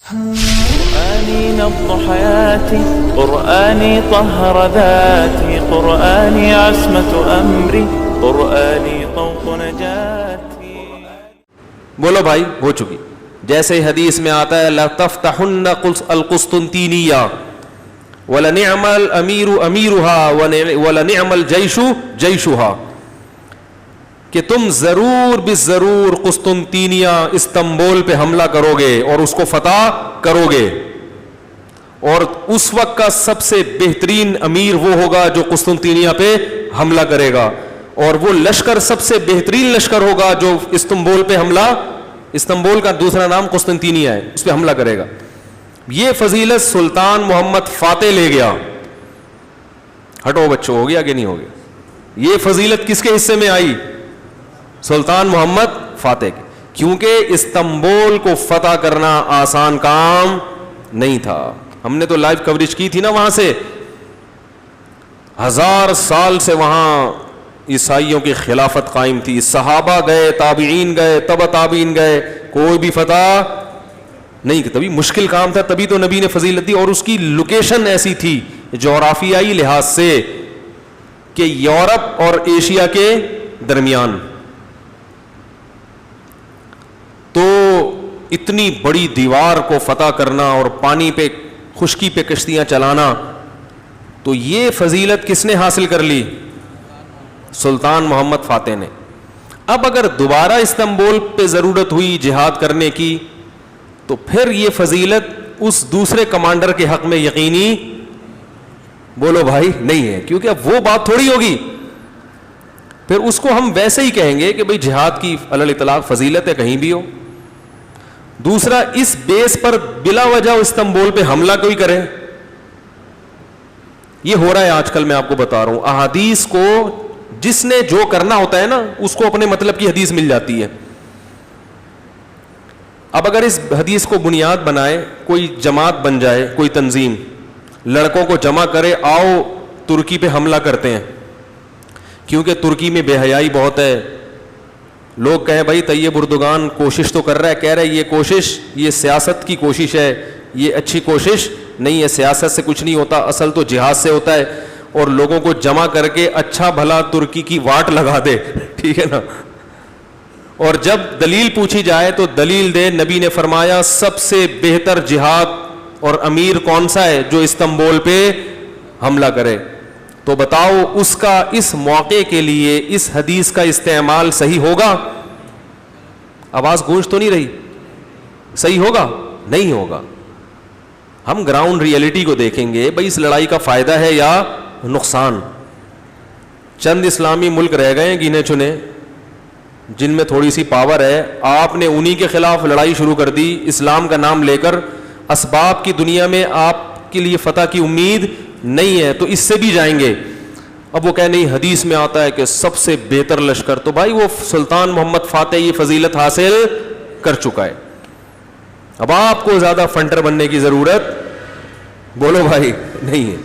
قرآني نبض حياتي، قرآني طهر ذاتي، قرآني عصمة أمري، قرآني طوق نجاتي. بولو بھائی، ہو چکی. جیسے حدیث میں آتا ہے لَتَفْتَحُنَّ الْقُسْطُنْطِينِيَّةَ وَلَنِعْمَ الْأَمِيرُ أَمِيرُهَا وَلَنِعْمَ الْجَيْشُ جَيْشُهَا، کہ تم ضرور بالضرور قسطنطینیہ استنبول پہ حملہ کرو گے اور اس کو فتح کرو گے، اور اس وقت کا سب سے بہترین امیر وہ ہوگا جو قسطنطینیہ پہ حملہ کرے گا، اور وہ لشکر سب سے بہترین لشکر ہوگا جو استنبول پہ حملہ، استنبول کا دوسرا نام قسطنطینیہ ہے، اس پہ حملہ کرے گا. یہ فضیلت سلطان محمد فاتح لے گیا. ہٹو بچوں، ہو گیا کہ نہیں ہو گیا؟ یہ فضیلت کس کے حصے میں آئی؟ سلطان محمد فاتح کی، کیونکہ استنبول کو فتح کرنا آسان کام نہیں تھا. ہم نے تو لائیو کوریج کی تھی نا وہاں سے. 1000 سال سے وہاں عیسائیوں کی خلافت قائم تھی. صحابہ گئے، تابعین گئے، تبع تابعین گئے، کوئی بھی فتح نہیں. تبھی مشکل کام تھا، تبھی تو نبی نے فضیلت دی. اور اس کی لوکیشن ایسی تھی جغرافیائی لحاظ سے کہ یورپ اور ایشیا کے درمیان. تو اتنی بڑی دیوار کو فتح کرنا اور پانی پہ، خشکی پہ کشتیاں چلانا، تو یہ فضیلت کس نے حاصل کر لی؟ سلطان محمد فاتح نے. اب اگر دوبارہ استنبول پہ ضرورت ہوئی جہاد کرنے کی تو پھر یہ فضیلت اس دوسرے کمانڈر کے حق میں یقینی، بولو بھائی، نہیں ہے، کیونکہ اب وہ بات تھوڑی ہوگی. پھر اس کو ہم ویسے ہی کہیں گے کہ بھئی جہاد کی علی الاطلاق فضیلت ہے، کہیں بھی ہو. دوسرا، اس بیس پر بلا وجہ استنبول پہ حملہ کوئی کرے، یہ ہو رہا ہے آج کل. میں آپ کو بتا رہا ہوں، احادیث کو جس نے جو کرنا ہوتا ہے نا، اس کو اپنے مطلب کی حدیث مل جاتی ہے. اب اگر اس حدیث کو بنیاد بنائے کوئی جماعت بن جائے، کوئی تنظیم لڑکوں کو جمع کرے، آؤ ترکی پہ حملہ کرتے ہیں، کیونکہ ترکی میں بے حیائی بہت ہے. لوگ کہیں بھائی طیب اردوغان کوشش تو کر رہا ہے، کہہ رہے یہ کوشش، یہ سیاست کی کوشش ہے، یہ اچھی کوشش نہیں ہے، سیاست سے کچھ نہیں ہوتا، اصل تو جہاد سے ہوتا ہے. اور لوگوں کو جمع کر کے اچھا بھلا ترکی کی واٹ لگا دے، ٹھیک ہے نا. اور جب دلیل پوچھی جائے تو دلیل دے. نبی نے فرمایا سب سے بہتر جہاد اور امیر کون سا ہے؟ جو استنبول پہ حملہ کرے. تو بتاؤ اس کا اس موقع کے لیے اس حدیث کا استعمال صحیح ہوگا؟ آواز گونج تو نہیں رہی؟ صحیح ہوگا؟ نہیں ہوگا. ہم گراؤنڈ ریئلٹی کو دیکھیں گے، بھئی اس لڑائی کا فائدہ ہے یا نقصان. چند اسلامی ملک رہ گئے ہیں گنے چنے جن میں تھوڑی سی پاور ہے، آپ نے انہی کے خلاف لڑائی شروع کر دی اسلام کا نام لے کر. اسباب کی دنیا میں آپ کے لیے فتح کی امید نہیں ہے، تو اس سے بھی جائیں گے. اب وہ کہہ نہیں حدیث میں آتا ہے کہ سب سے بہتر لشکر، تو بھائی وہ سلطان محمد فاتح یہ فضیلت حاصل کر چکا ہے. اب آپ کو زیادہ فنٹر بننے کی ضرورت، بولو بھائی، نہیں ہے.